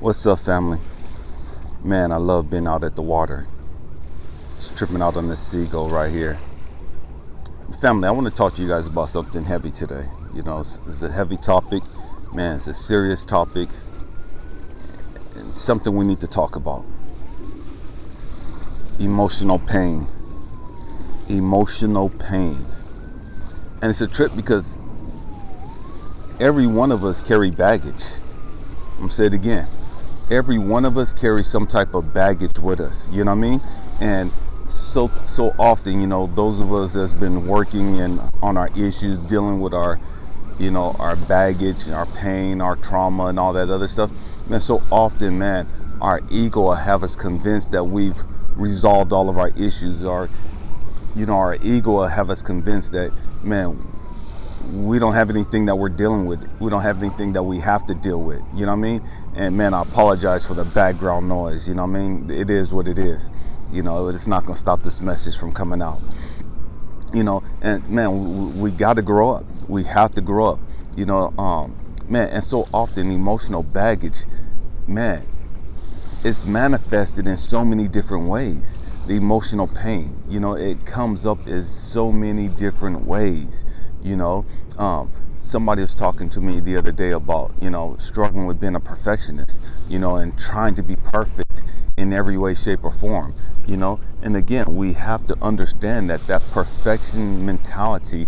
What's up, family? Man, I love being out at the water. Just tripping out on this seagull right here. Family, I want to talk to you guys about something heavy today. You know, it's a heavy topic. Man, it's a serious topic. And something we need to talk about. Emotional pain. Emotional pain. And it's a trip because every one of us carry baggage. I'm going to say it again. Every one of us carries some type of baggage with us, you know what I mean? And so often, you know, those of us that's been working on our issues, dealing with our, you know, our baggage, our pain, our trauma and all that other stuff, man, so often, man, our ego will have us convinced that we've resolved all of our issues. Our ego will have us convinced that, man, we don't have anything that we're dealing with. We don't have anything that we have to deal with. You know what I mean? And man, I apologize for the background noise. You know what I mean? It is what it is. You know, it's not going to stop this message from coming out. You know, and man, we got to grow up. We have to grow up. You know, man, and so often emotional baggage, man, it's manifested in so many different ways. The emotional pain, you know, it comes up as so many different ways. You know, somebody was talking to me the other day about, you know, struggling with being a perfectionist, you know, and trying to be perfect in every way, shape, or form, you know. And again, we have to understand that perfection mentality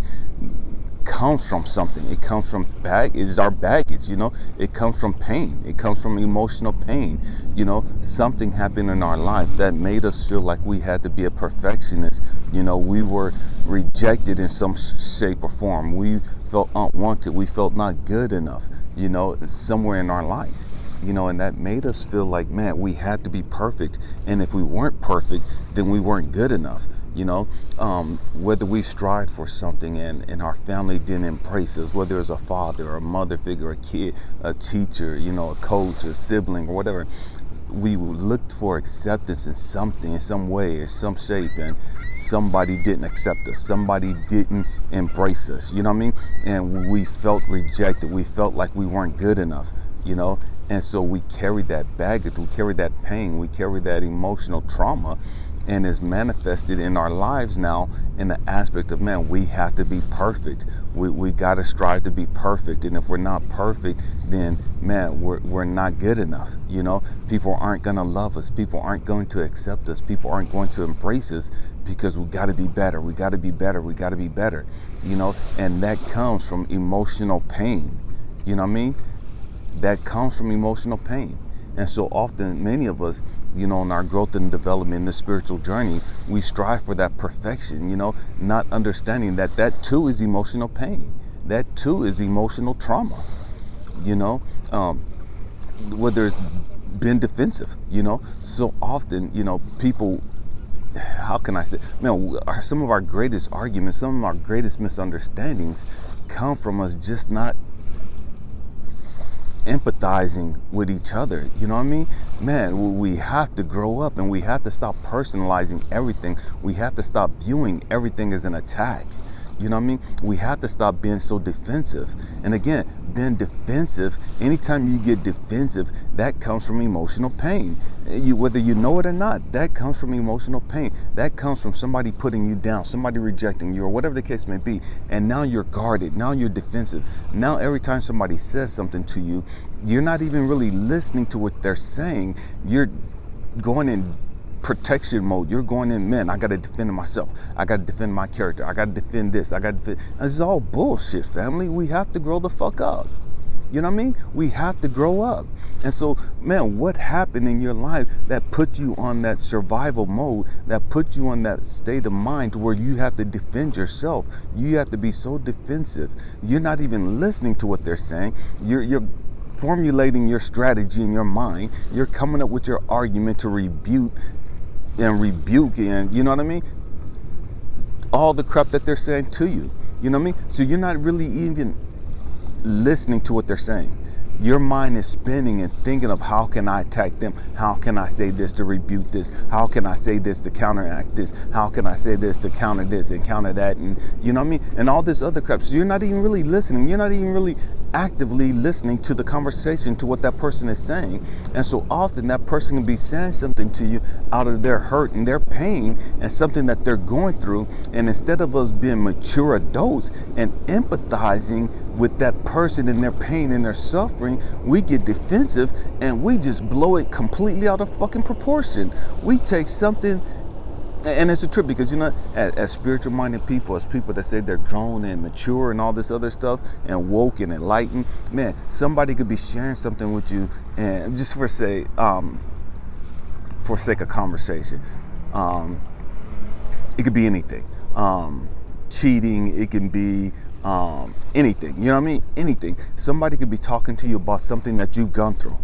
comes from something. It comes from it is our baggage, you know. It comes from pain. It comes from emotional pain. You know, something happened in our life that made us feel like we had to be a perfectionist. You know, we were rejected in some shape or form. We felt unwanted. We felt not good enough, you know, somewhere in our life. You know, and that made us feel like, man, we had to be perfect. And if we weren't perfect, then we weren't good enough. You know, whether we strived for something and our family didn't embrace us, whether it's a father or a mother figure, a kid, a teacher, you know, a coach, a sibling, or whatever, we looked for acceptance in something, in some way, or some shape, and somebody didn't accept us. Somebody didn't embrace us. You know what I mean? And we felt rejected. We felt like we weren't good enough, you know? And so we carried that baggage, we carried that pain, we carried that emotional trauma, and is manifested in our lives now in the aspect of, man, we have to be perfect. We got to strive to be perfect. And if we're not perfect, then, man, we're not good enough. You know, people aren't going to love us. People aren't going to accept us. People aren't going to embrace us because we got to be better. We got to be better. We got to be better. You know, and that comes from emotional pain. You know what I mean? That comes from emotional pain. And so often, many of us, you know, in our growth and development in the spiritual journey, we strive for that perfection, you know, not understanding that too is emotional pain. That too is emotional trauma, you know, whether it's been defensive, you know. So often, you know, people, how can I say, man, some of our greatest arguments, some of our greatest misunderstandings come from us just not empathizing with each other. You know what I mean? Man, we have to grow up and we have to stop personalizing everything. We have to stop viewing everything as an attack. You know what I mean? We have to stop being so defensive. And again, being defensive, anytime you get defensive, that comes from emotional pain. Whether you know it or not, that comes from emotional pain. That comes from somebody putting you down, somebody rejecting you, or whatever the case may be. And now you're guarded. Now you're defensive. Now every time somebody says something to you, you're not even really listening to what they're saying. You're going in protection mode. You're going in, man, I got to defend myself. I got to defend my character. I got to defend this. I got to defend. This is all bullshit, family. We have to grow the fuck up. You know what I mean? We have to grow up. And so, man, what happened in your life that put you on that survival mode, that put you on that state of mind where you have to defend yourself? You have to be so defensive. You're not even listening to what they're saying. You're formulating your strategy in your mind. You're coming up with your argument to rebuke and you know what I mean, all the crap that they're saying to you. You know what I mean? So you're not really even listening to what they're saying. Your mind is spinning and thinking of, how can I attack them? How can I say this to rebuke this? How can I say this to counteract this? How can I say this to counter this and counter that? And you know what I mean? And all this other crap. So you're not even really listening. You're not even really actively listening to the conversation, to what that person is saying. And so often that person can be saying something to you out of their hurt and their pain and something that they're going through. And instead of us being mature adults and empathizing with that person and their pain and their suffering, we get defensive and we just blow it completely out of fucking proportion. We take something, and it's a trip because, as spiritual minded people, as people that say they're grown and mature and all this other stuff and woke and enlightened, man, somebody could be sharing something with you, and just for sake of conversation, it could be anything. Cheating, it can be anything, you know what I mean? Anything. Somebody could be talking to you about something that you've gone through.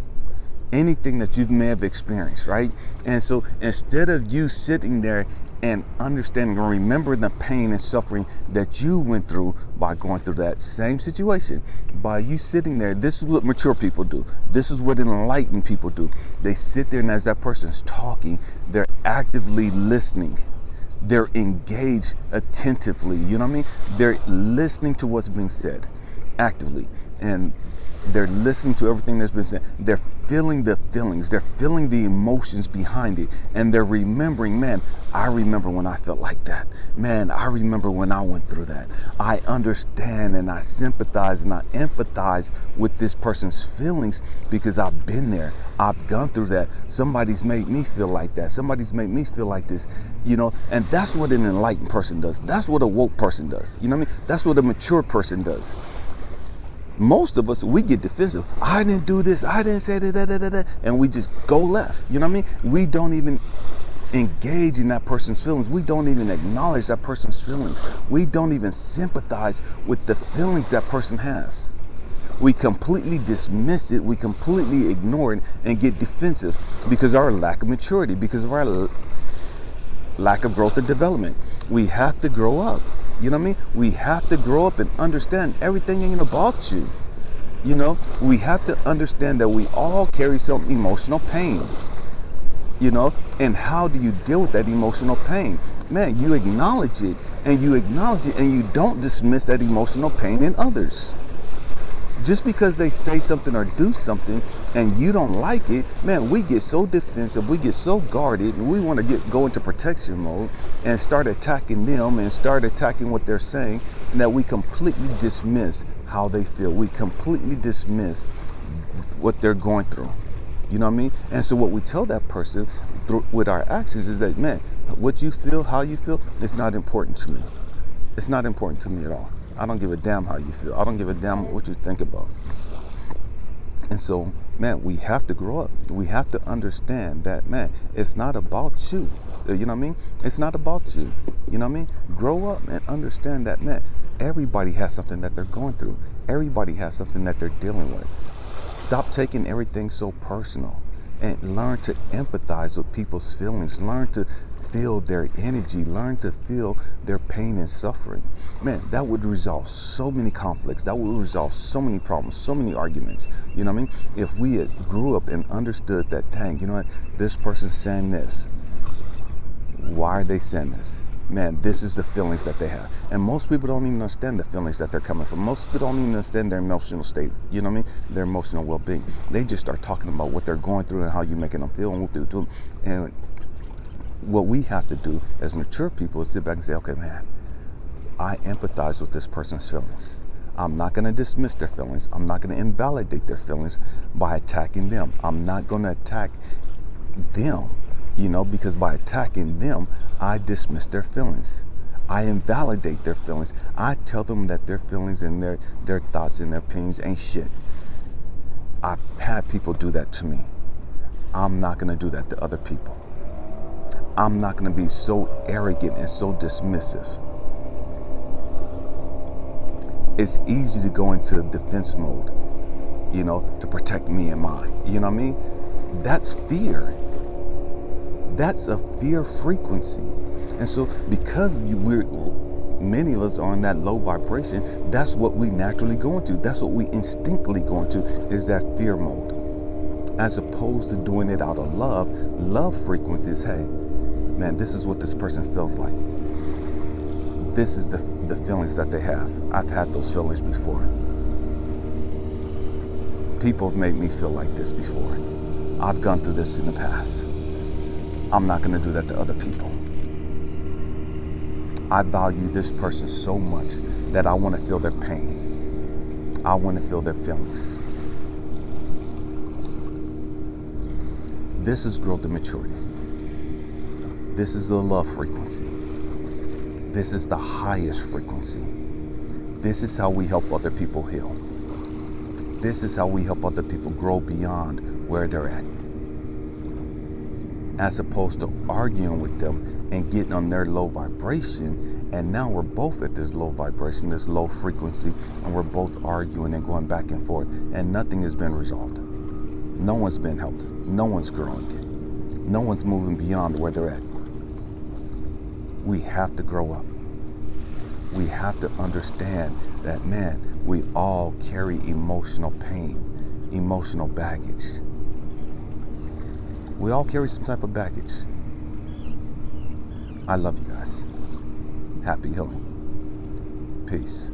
Anything that you may have experienced, right? And so instead of you sitting there and understanding or remembering the pain and suffering that you went through by going through that same situation, by you sitting there, this is what mature people do. This is what enlightened people do. They sit there, and as that person's talking, they're actively listening. They're engaged attentively, you know what I mean? They're listening to what's being said actively. And they're listening to everything that's been said. They're feeling the feelings. They're feeling the emotions behind it. And they're remembering, man, I remember when I felt like that. Man, I remember when I went through that. I understand and I sympathize and I empathize with this person's feelings because I've been there. I've gone through that. Somebody's made me feel like that. Somebody's made me feel like this, and that's what an enlightened person does. That's what a woke person does. You know what I mean? That's what a mature person does. Most of us, we get defensive. I didn't do this. I didn't say that, and we just go left. You know what I mean? We don't even engage in that person's feelings. We don't even acknowledge that person's feelings. We don't even sympathize with the feelings that person has. We completely dismiss it. We completely ignore it and get defensive because of our lack of maturity, because of our lack of growth and development. We have to grow up. You know what I mean? We have to grow up and understand everything ain't about you. We have to understand that we all carry some emotional pain. And how do you deal with that emotional pain? Man, you acknowledge it, and you don't dismiss that emotional pain in others. Just because they say something or do something and you don't like it, man, we get so defensive, we get so guarded, and we want to go into protection mode and start attacking them and start attacking what they're saying, and that we completely dismiss how they feel. We completely dismiss what they're going through. You know what I mean? And so what we tell that person with our actions is that, man, what you feel, how you feel, it's not important to me. It's not important to me at all. I don't give a damn how you feel. I don't give a damn what you think about. And so, man, we have to grow up. We have to understand that, man, it's not about you. You know what I mean? It's not about you. You know what I mean? Grow up and understand that, man, everybody has something that they're going through. Everybody has something that they're dealing with. Stop taking everything so personal and learn to empathize with people's feelings. Learn to feel their energy, learn to feel their pain and suffering. Man, that would resolve so many conflicts. That would resolve so many problems, so many arguments. You know what I mean? If we had grew up and understood that, dang, you know what? This person's saying this. Why are they saying this? Man, this is the feelings that they have. And most people don't even understand the feelings that they're coming from. Most people don't even understand their emotional state. You know what I mean? Their emotional well-being. They just start talking about what they're going through and how you're making them feel and what they do. And what we have to do as mature people is sit back and say, okay, man, I empathize with this person's feelings. I'm not going to dismiss their feelings. I'm not going to invalidate their feelings by attacking them. I'm not going to attack them, because by attacking them, I dismiss their feelings. I invalidate their feelings. I tell them that their feelings and their thoughts and their opinions ain't shit. I've had people do that to me. I'm not going to do that to other people. I'm not going to be so arrogant and so dismissive. It's easy to go into defense mode, to protect me and mine. You know what I mean? That's fear. That's a fear frequency. And so because many of us are on that low vibration, that's what we naturally go into. That's what we instinctively go into, is that fear mode. As opposed to doing it out of love. Love frequency is, hey, man, this is what this person feels like. This is the feelings that they have. I've had those feelings before. People have made me feel like this before. I've gone through this in the past. I'm not going to do that to other people. I value this person so much that I want to feel their pain. I want to feel their feelings. This is growth and maturity. This is the love frequency. This is the highest frequency. This is how we help other people heal. This is how we help other people grow beyond where they're at. As opposed to arguing with them and getting on their low vibration, and now we're both at this low vibration, this low frequency, and we're both arguing and going back and forth, and nothing has been resolved. No one's been helped. No one's growing. No one's moving beyond where they're at. We have to grow up. We have to understand that, man, we all carry emotional pain, emotional baggage. We all carry some type of baggage. I love you guys. Happy healing. Peace.